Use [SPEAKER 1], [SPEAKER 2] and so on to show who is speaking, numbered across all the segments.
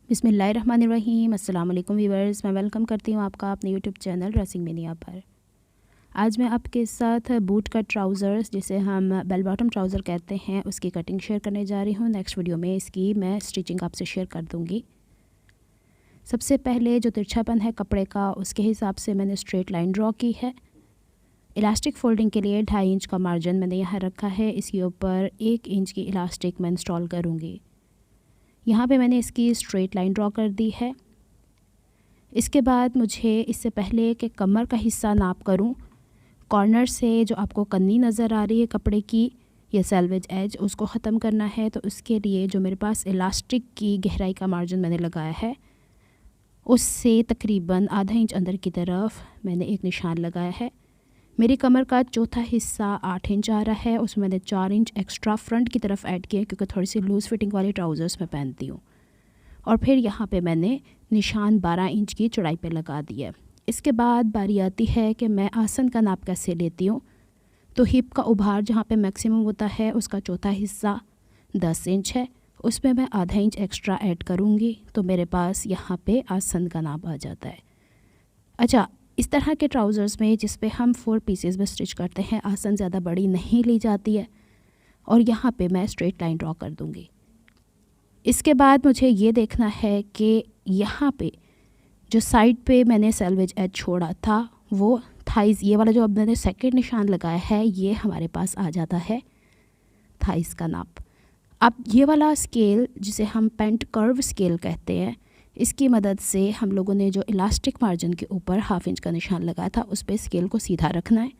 [SPEAKER 1] बिस्मिल्लाहिर्रहमानिर्रहीम। अस्सलाम वालेकुम व्यूअर्स, मैं वेलकम करती हूँ आपका अपने यूट्यूब चैनल ड्रेसिंग मिनिया पर। आज मैं आपके साथ बूट कट ट्राउज़र्स, जिसे हम बेल बॉटम ट्राउज़र कहते हैं, उसकी कटिंग शेयर करने जा रही हूँ। नेक्स्ट वीडियो में इसकी मैं स्टिचिंग आपसे शेयर कर दूँगी। सबसे पहले जो तिरछापन है कपड़े का, उसके हिसाब से मैंने स्ट्रेट लाइन ड्रॉ की है। इलास्टिक फ़ोल्डिंग के लिए 2.5 इंच का मार्जिन मैंने यहाँ रखा है। इसके ऊपर 1 इंच की इलास्टिक मैं इंस्टॉल करूँगी। यहाँ पे मैंने इसकी स्ट्रेट लाइन ड्रॉ कर दी है। इसके बाद मुझे इससे पहले कि कमर का हिस्सा नाप करूँ, कॉर्नर से जो आपको कन्नी नज़र आ रही है कपड़े की, या सेल्वेज एज, उसको ख़त्म करना है। तो उसके लिए जो मेरे पास इलास्टिक की गहराई का मार्जिन मैंने लगाया है, उससे तकरीबन आधा इंच अंदर की तरफ मैंने एक निशान लगाया है। मेरी कमर का चौथा हिस्सा 8 इंच आ रहा है, उसमें मैंने 4 इंच एक्स्ट्रा फ्रंट की तरफ ऐड किया, क्योंकि थोड़ी सी लूज़ फिटिंग वाले ट्राउज़र्स मैं पहनती हूँ। और फिर यहाँ पे मैंने निशान 12 इंच की चौड़ाई पे लगा दिया। इसके बाद बारी आती है कि मैं आसन का नाप कैसे लेती हूँ। तो हिप का उभार जहाँ पे मैक्सिमम होता है, उसका चौथा हिस्सा 10 इंच है, उसमें मैं आधा इंच एक्स्ट्रा ऐड करूँगी, तो मेरे पास यहाँ पे आसन का नाप आ जाता है। अच्छा, इस तरह के ट्राउज़र्स में जिस पे हम 4 पीसेस में स्टिच करते हैं, आसन ज़्यादा बड़ी नहीं ली जाती है। और यहाँ पे मैं स्ट्रेट लाइन ड्रॉ कर दूँगी। इसके बाद मुझे ये देखना है कि यहाँ पे जो साइड पे मैंने सेल्वेज एज छोड़ा था, वो थाइज़, ये वाला जो अब मैंने सेकंड निशान लगाया है, ये हमारे पास आ जाता है थाइज़ का नाप। अब ये वाला स्केल, जिसे हम पेंट कर्व स्केल कहते हैं, इसकी मदद से हम लोगों ने जो इलास्टिक मार्जिन के ऊपर 1/2 इंच का निशान लगाया था, उस पर स्केल को सीधा रखना है।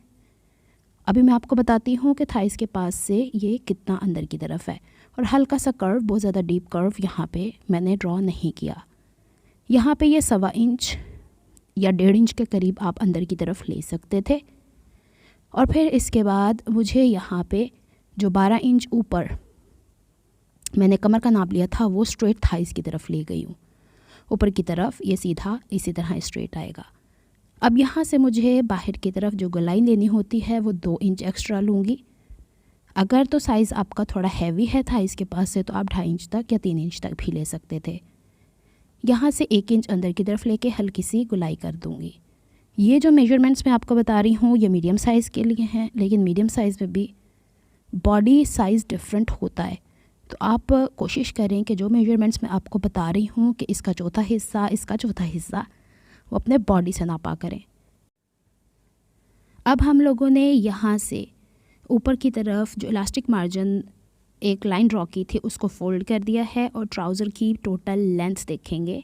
[SPEAKER 1] अभी मैं आपको बताती हूँ कि थाइज़ के पास से ये कितना अंदर की तरफ है। और हल्का सा कर्व, बहुत ज़्यादा डीप कर्व यहाँ पे मैंने ड्रॉ नहीं किया। यहाँ पे ये 1.25 इंच या 1.5 इंच के करीब आप अंदर की तरफ ले सकते थे। और फिर इसके बाद मुझे यहाँ पे जो 12 इंच ऊपर मैंने कमर का नाप लिया था, वो स्ट्रेट थाइज़ की तरफ ले गई हूँ। ऊपर की तरफ ये सीधा इसी तरह स्ट्रेट आएगा। अब यहाँ से मुझे बाहर की तरफ जो गोलाई लेनी होती है, वो 2 इंच एक्स्ट्रा लूँगी। अगर तो साइज़ आपका थोड़ा हैवी है थाइज़ के पास से, तो आप 2.5 इंच तक या 3 इंच तक भी ले सकते थे। यहाँ से 1 इंच अंदर की तरफ लेके हल्की सी गोलाई कर दूँगी। ये जो मेजरमेंट्स मैं आपको बता रही हूँ, ये मीडियम साइज़ के लिए हैं, लेकिन मीडियम साइज़ में भी बॉडी साइज़ डिफरेंट होता है। तो आप कोशिश करें कि जो मेजरमेंट्स मैं आपको बता रही हूँ कि इसका चौथा हिस्सा, इसका चौथा हिस्सा, वो अपने बॉडी से नापा करें। अब हम लोगों ने यहाँ से ऊपर की तरफ जो इलास्टिक मार्जिन एक लाइन ड्रॉ की थी, उसको फ़ोल्ड कर दिया है और ट्राउज़र की टोटल लेंथ देखेंगे।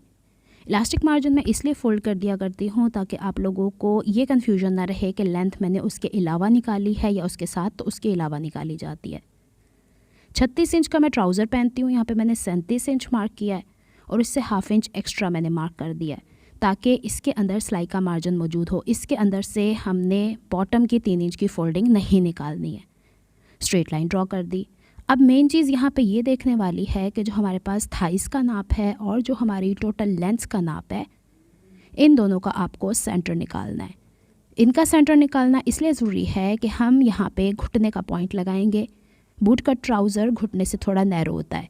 [SPEAKER 1] इलास्टिक मार्जिन मैं इसलिए फ़ोल्ड कर दिया करती हूँ ताकि आप लोगों को ये कन्फ्यूजन ना रहे कि लेंथ मैंने उसके अलावा निकाली है या उसके साथ, तो उसके अलावा निकाली जाती है। 36 इंच का मैं ट्राउज़र पहनती हूँ, यहाँ पे मैंने 37 इंच मार्क किया है, और इससे 1/2 इंच एक्स्ट्रा मैंने मार्क कर दिया है, ताकि इसके अंदर सिलाई का मार्जिन मौजूद हो। इसके अंदर से हमने बॉटम की 3 इंच की फ़ोल्डिंग नहीं निकालनी है। स्ट्रेट लाइन ड्रॉ कर दी। अब मेन चीज़ यहाँ पे ये देखने वाली है कि जो हमारे पास थाइज़ का नाप है और जो हमारी टोटल लेंथ का नाप है, इन दोनों का आपको सेंटर निकालना है। इनका सेंटर निकालना इसलिए ज़रूरी है कि हम यहाँ पे घुटने का पॉइंट लगाएंगे। बूट कट ट्राउज़र घुटने से थोड़ा नैरो होता है,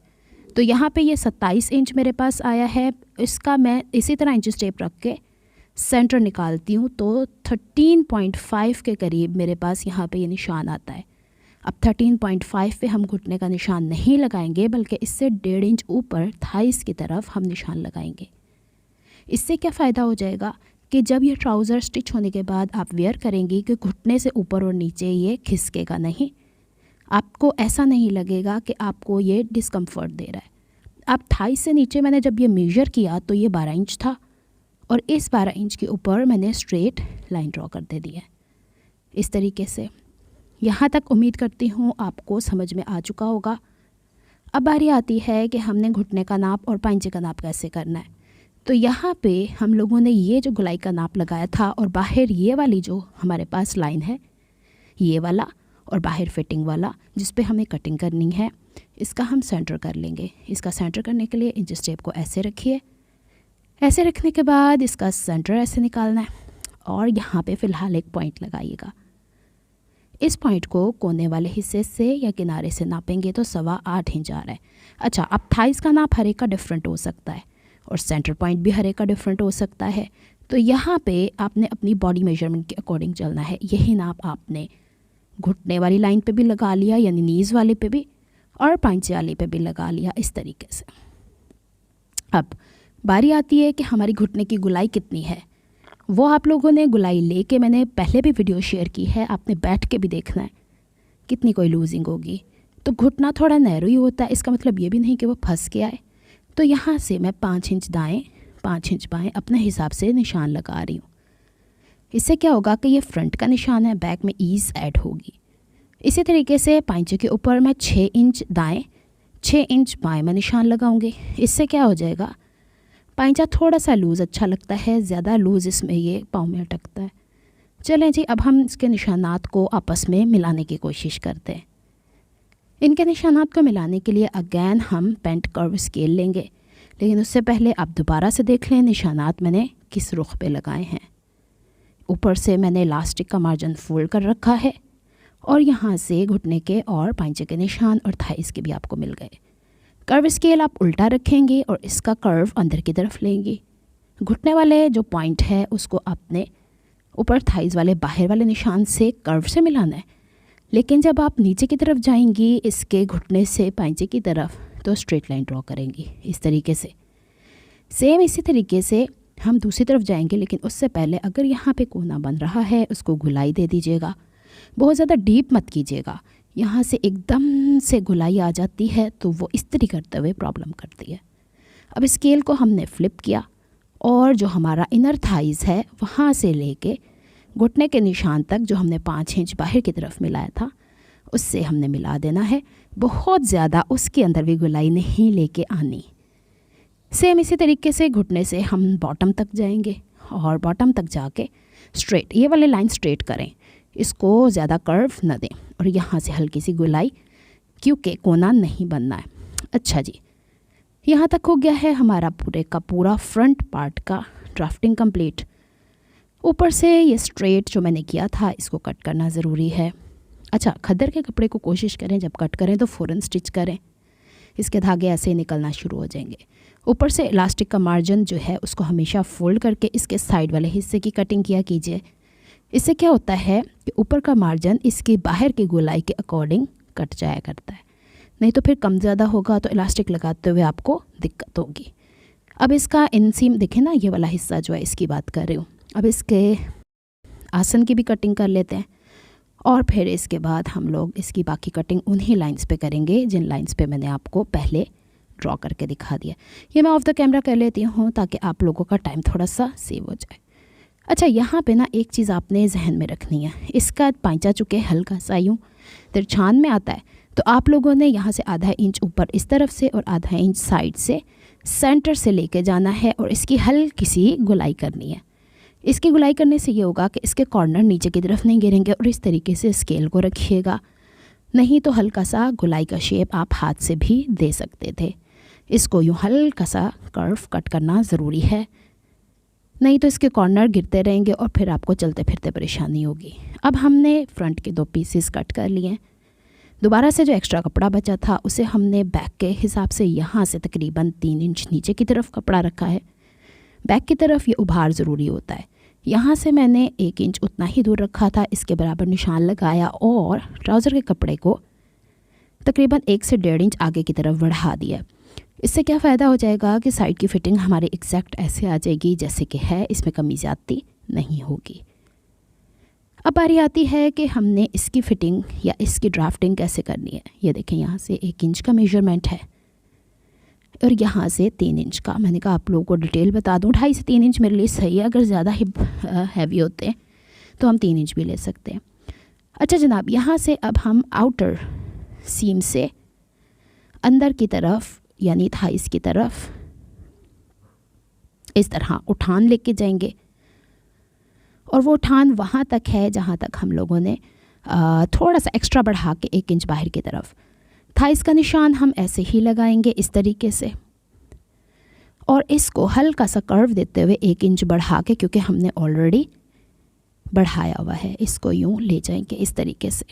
[SPEAKER 1] तो यहाँ पे ये 27 इंच मेरे पास आया है। इसका मैं इसी तरह इंच टेप रख के सेंटर निकालती हूँ, तो 13.5 के करीब मेरे पास यहाँ पे ये निशान आता है। अब 13.5 पे हम घुटने का निशान नहीं लगाएंगे, बल्कि इससे 1.5 इंच ऊपर थाइज़ की तरफ हम निशान लगाएंगे। इससे क्या फ़ायदा हो जाएगा कि जब ये ट्राउज़र स्टिच होने के बाद आप वेयर करेंगी, कि घुटने से ऊपर और नीचे ये खिसकेगा नहीं। आपको ऐसा नहीं लगेगा कि आपको ये डिस्कम्फ़र्ट दे रहा है। अब थाई से नीचे मैंने जब ये मेजर किया, तो ये 12 इंच था, और इस 12 इंच के ऊपर मैंने स्ट्रेट लाइन ड्रॉ कर दे दी है इस तरीके से। यहाँ तक उम्मीद करती हूँ आपको समझ में आ चुका होगा। अब बारी आती है कि हमने घुटने का नाप और पांचे का नाप कैसे करना है। तो यहाँ पे हम लोगों ने ये जो गोलाई का नाप लगाया था, और बाहर ये वाली जो हमारे पास लाइन है, ये वाला, और बाहर फिटिंग वाला जिस पे हमें कटिंग करनी है, इसका हम सेंटर कर लेंगे। इसका सेंटर करने के लिए इंच टेप को ऐसे रखिए। ऐसे रखने के बाद इसका सेंटर ऐसे निकालना है, और यहाँ पे फ़िलहाल एक पॉइंट लगाइएगा। इस पॉइंट को कोने वाले हिस्से से या किनारे से नापेंगे तो 8.25 इंच आ रहा है। अच्छा, अब थाइज़ का नाप हर एक का डिफरेंट हो सकता है, और सेंटर पॉइंट भी हर एक का डिफरेंट हो सकता है। तो यहाँ पे आपने अपनी बॉडी मेजरमेंट के अकॉर्डिंग चलना है। यही नाप आपने घुटने वाली लाइन पे भी लगा लिया, यानी नीज़ वाले पे भी, और पांचे वाले पे भी लगा लिया, इस तरीके से। अब बारी आती है कि हमारी घुटने की गुलाई कितनी है। वो आप लोगों ने गुलाई लेके, मैंने पहले भी वीडियो शेयर की है, आपने बैठ के भी देखना है कितनी कोई लूजिंग होगी। तो घुटना थोड़ा नैरो ही होता है, इसका मतलब ये भी नहीं कि वो फंस के आए। तो यहाँ से मैं 5 इंच दाएं 5 इंच बाएं अपने हिसाब से निशान लगा रही हूँ। इससे क्या होगा कि ये फ्रंट का निशान है, बैक में ईज़ ऐड होगी। इसी तरीके से पांचे के ऊपर मैं 6 इंच दाएं 6 इंच बाएं में निशान लगाऊंगी। इससे क्या हो जाएगा, पांचा थोड़ा सा लूज़ अच्छा लगता है, ज़्यादा लूज़ इसमें ये पाँव में अटकता है। चलें जी, अब हम इसके निशानात को आपस में मिलाने की कोशिश करते हैं। इनके निशानात को मिलाने के लिए अगेन हम पेंट कर्व स्केल लेंगे, लेकिन उससे पहले आप दोबारा से देख लें निशानात मैंने किस रुख पे लगाए हैं। ऊपर से मैंने इलास्टिक का मार्जिन फोल्ड कर रखा है, और यहाँ से घुटने के और पांचे के निशान और थाइस के भी आपको मिल गए। कर्व स्केल आप उल्टा रखेंगे और इसका कर्व अंदर की तरफ लेंगे। घुटने वाले जो पॉइंट है उसको आपने ऊपर थाइस वाले बाहर वाले निशान से कर्व से मिलाना है, लेकिन जब आप नीचे की तरफ जाएंगी इसके घुटने से पांचे की तरफ, तो स्ट्रेट लाइन ड्रॉ करेंगी इस तरीके से। सेम इसी तरीके से हम दूसरी तरफ जाएंगे, लेकिन उससे पहले अगर यहाँ पे कोना बन रहा है उसको गुलाई दे दीजिएगा। बहुत ज़्यादा डीप मत कीजिएगा, यहाँ से एकदम से गुलाई आ जाती है तो वो इस्त्री करते हुए प्रॉब्लम करती है। अब स्केल को हमने फ्लिप किया और जो हमारा इनर थाइस है वहाँ से लेके घुटने के निशान तक जो हमने 5 इंच बाहर की तरफ मिलाया था उससे हमने मिला देना है। बहुत ज़्यादा उसके अंदर भी गुलाई नहीं लेके आनी। सेम इसी तरीके से घुटने से हम बॉटम तक जाएंगे और बॉटम तक जाके स्ट्रेट, ये वाले लाइन स्ट्रेट करें, इसको ज़्यादा कर्व न दें, और यहाँ से हल्की सी गुलाई, क्योंकि कोना नहीं बनना है। अच्छा जी, यहाँ तक हो गया है हमारा पूरे का पूरा फ्रंट पार्ट का ड्राफ्टिंग कंप्लीट। ऊपर से ये स्ट्रेट जो मैंने किया था इसको कट करना ज़रूरी है। अच्छा, खद्दर के कपड़े को कोशिश करें जब कट करें तो फ़ौरन स्टिच करें, इसके धागे ऐसे ही निकलना शुरू हो जाएंगे। ऊपर से इलास्टिक का मार्जिन जो है उसको हमेशा फोल्ड करके इसके साइड वाले हिस्से की कटिंग किया कीजिए। इससे क्या होता है कि ऊपर का मार्जिन इसके बाहर की गोलाई के अकॉर्डिंग कट जाया करता है, नहीं तो फिर कम ज़्यादा होगा तो इलास्टिक लगाते हुए आपको दिक्कत होगी। अब इसका इनसीम देखें ना, ये वाला हिस्सा जो है इसकी बात कर रही हूँ। अब इसके आसन की भी कटिंग कर लेते हैं और फिर इसके बाद हम लोग इसकी बाकी कटिंग उन्हीं लाइंस पे करेंगे जिन लाइंस पे मैंने आपको पहले ड्रॉ करके दिखा दिया। ये मैं ऑफ द कैमरा कर लेती हूँ ताकि आप लोगों का टाइम थोड़ा सा सेव हो जाए। अच्छा, यहाँ पे ना एक चीज़ आपने जहन में रखनी है, इसका पांचा चुके हल्का सा यूँ तिरछान में आता है, तो आप लोगों ने यहाँ से आधा इंच ऊपर इस तरफ से और आधा इंच साइड से सेंटर से लेके जाना है और इसकी हल्की सी गुलाई करनी है। इसकी गुलाई करने से ये होगा कि इसके कॉर्नर नीचे की तरफ नहीं गिरेंगे, और इस तरीके से स्केल को रखिएगा, नहीं तो हल्का सा गुलाई का शेप आप हाथ से भी दे सकते थे। इसको यूँ हल्का सा कर्व कट करना ज़रूरी है, नहीं तो इसके कॉर्नर गिरते रहेंगे और फिर आपको चलते फिरते परेशानी होगी। अब हमने फ्रंट के 2 पीसेस कट कर लिए। दोबारा से जो एक्स्ट्रा कपड़ा बचा था उसे हमने बैक के हिसाब से यहाँ से तकरीबन 3 इंच नीचे की तरफ कपड़ा रखा है। बैक की तरफ ये उभार ज़रूरी होता है, यहाँ से मैंने 1 इंच उतना ही दूर रखा था, इसके बराबर निशान लगाया और ट्राउज़र के कपड़े को तकरीबन 1 से 1.5 इंच आगे की तरफ बढ़ा दिया। इससे क्या फ़ायदा हो जाएगा कि साइड की फ़िटिंग हमारी एग्जैक्ट ऐसे आ जाएगी जैसे कि है, इसमें कमी ज़्यादती नहीं होगी। अब बारी आती है कि हमने इसकी फ़िटिंग या इसकी ड्राफ्टिंग कैसे करनी है। ये देखें, यहाँ से 1 इंच का मेजरमेंट है और यहाँ से 3 इंच का। मैंने कहा आप लोगों को डिटेल बता दूँ, 2.5 से 3 इंच मेरे लिए सही है। अगर ज़्यादा हैवी होते हैं तो हम 3 इंच भी ले सकते हैं। अच्छा जनाब, यहाँ से अब हम आउटर सीम से अंदर की तरफ यानी थाइस की तरफ इस तरह उठान लेके जाएंगे, और वो उठान वहाँ तक है जहाँ तक हम लोगों ने थोड़ा सा एक्स्ट्रा बढ़ा के 1 इंच बाहर की तरफ। थाइस का निशान हम ऐसे ही लगाएंगे इस तरीके से, और इसको हल्का सा कर्व देते हुए 1 इंच बढ़ा के, क्योंकि हमने ऑलरेडी बढ़ाया हुआ है, इसको यूँ ले जाएंगे इस तरीके से।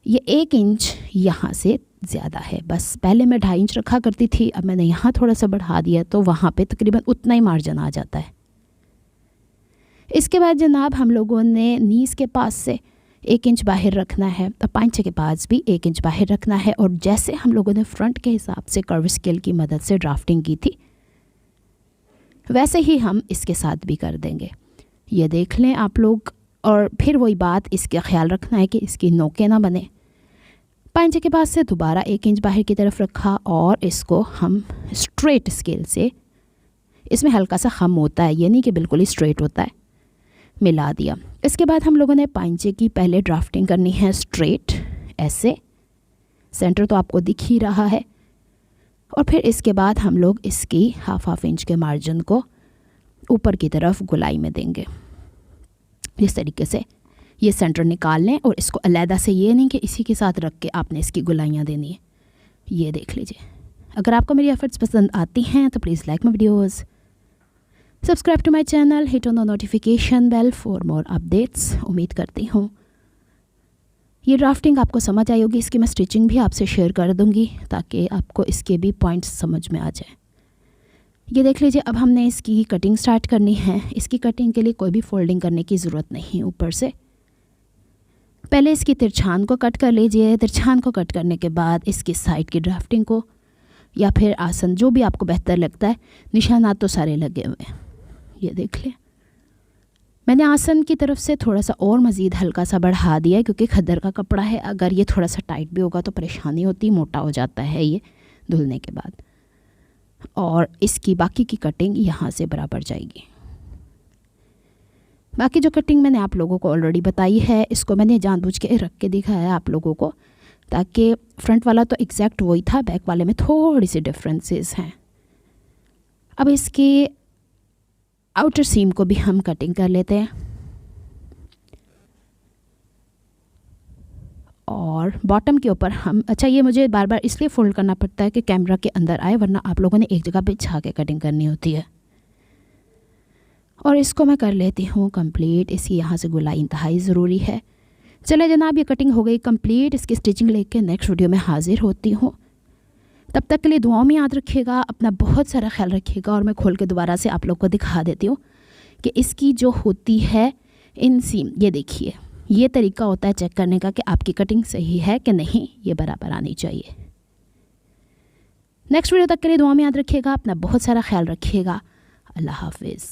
[SPEAKER 1] ये 1 इंच यहाँ से ज़्यादा है। बस पहले मैं 2.5 इंच रखा करती थी, अब मैंने यहाँ थोड़ा सा बढ़ा दिया तो वहाँ पे तकरीबन उतना ही मार्जिन आ जाता है। इसके बाद जनाब हम लोगों ने नीज़ के पास से 1 इंच बाहर रखना है, तो पांचे के पास भी 1 इंच बाहर रखना है। और जैसे हम लोगों ने फ्रंट के हिसाब से कर्व स्केल की मदद से ड्राफ्टिंग की थी, वैसे ही हम इसके साथ भी कर देंगे। ये देख लें आप लोग। और फिर वही बात, इसका ख्याल रखना है कि इसकी नोकें ना बने। पांचे के पास से दोबारा 1 इंच बाहर की तरफ रखा और इसको हम स्ट्रेट स्केल से, इसमें हल्का सा खम होता है, ये नहीं कि बिल्कुल ही स्ट्रेट होता है, मिला दिया। इसके बाद हम लोगों ने पांचे की पहले ड्राफ्टिंग करनी है स्ट्रेट, ऐसे। सेंटर तो आपको दिख ही रहा है। और फिर इसके बाद हम लोग इसकी हाफ इंच के मार्जिन को ऊपर की तरफ गुलाई में देंगे। इस तरीके से ये सेंटर निकाल लें और इसको अलहदा से, ये नहीं कि इसी के साथ रख के आपने इसकी गुलाइयाँ देनी है। ये देख लीजिए। अगर आपको मेरी एफर्ट्स पसंद आती हैं तो please like my videos, subscribe to my channel, hit on the notification bell for more updates. उम्मीद करती हूँ ये ड्राफ्टिंग आपको समझ आई होगी। इसकी मैं स्टिचिंग भी आपसे शेयर कर दूँगी ताकि आपको इसके भी पॉइंट्स समझ में आ जाए। ये देख लीजिए। अब हमने इसकी कटिंग स्टार्ट करनी है। इसकी कटिंग के लिए कोई भी फोल्डिंग करने की ज़रूरत नहीं। ऊपर से पहले इसकी तिरछान को कट कर लीजिए। तिरछान को कट करने के बाद इसकी साइड की ड्राफ्टिंग को, या फिर आसन, जो भी आपको बेहतर लगता है, निशानात तो सारे लगे हुए हैं, ये देख लें। मैंने आसन की तरफ से थोड़ा सा और मज़ीद हल्का सा बढ़ा दिया है क्योंकि खद्दर का कपड़ा है। अगर ये थोड़ा सा टाइट भी होगा तो परेशानी होती, मोटा हो जाता है ये धुलने के बाद। और इसकी बाकी की कटिंग यहाँ से बराबर जाएगी। बाकी जो कटिंग मैंने आप लोगों को ऑलरेडी बताई है, इसको मैंने जानबूझ के रख के दिखाया है आप लोगों को, ताकि फ्रंट वाला तो एग्जैक्ट वही था, बैक वाले में थोड़ी सी डिफरेंसेस हैं। अब इसकी आउटर सीम को भी हम कटिंग कर लेते हैं। और बॉटम के ऊपर हम, अच्छा ये मुझे बार बार इसलिए फोल्ड करना पड़ता है कि कैमरा के अंदर आए, वरना आप लोगों ने एक जगह बिछा के कटिंग करनी होती है। और इसको मैं कर लेती हूँ कंप्लीट। इसकी यहाँ से गुलाई इंतहाई ज़रूरी है। चले जनाब, ये कटिंग हो गई कंप्लीट। इसकी स्टिचिंग लेके नेक्स्ट वीडियो में हाजिर होती हूँ। तब तक के लिए दुआओं में याद रखिएगा, अपना बहुत सारा ख्याल रखिएगा। और मैं खोल के दोबारा से आप लोग को दिखा देती हूँ कि इसकी जो होती है इन सीम, ये देखिए, ये तरीका होता है चेक करने का कि आपकी कटिंग सही है कि नहीं, ये बराबर आनी चाहिए। नेक्स्ट वीडियो तक के लिए दुआ में याद रखिएगा, अपना बहुत सारा ख्याल रखिएगा। अल्लाह हाफिज़।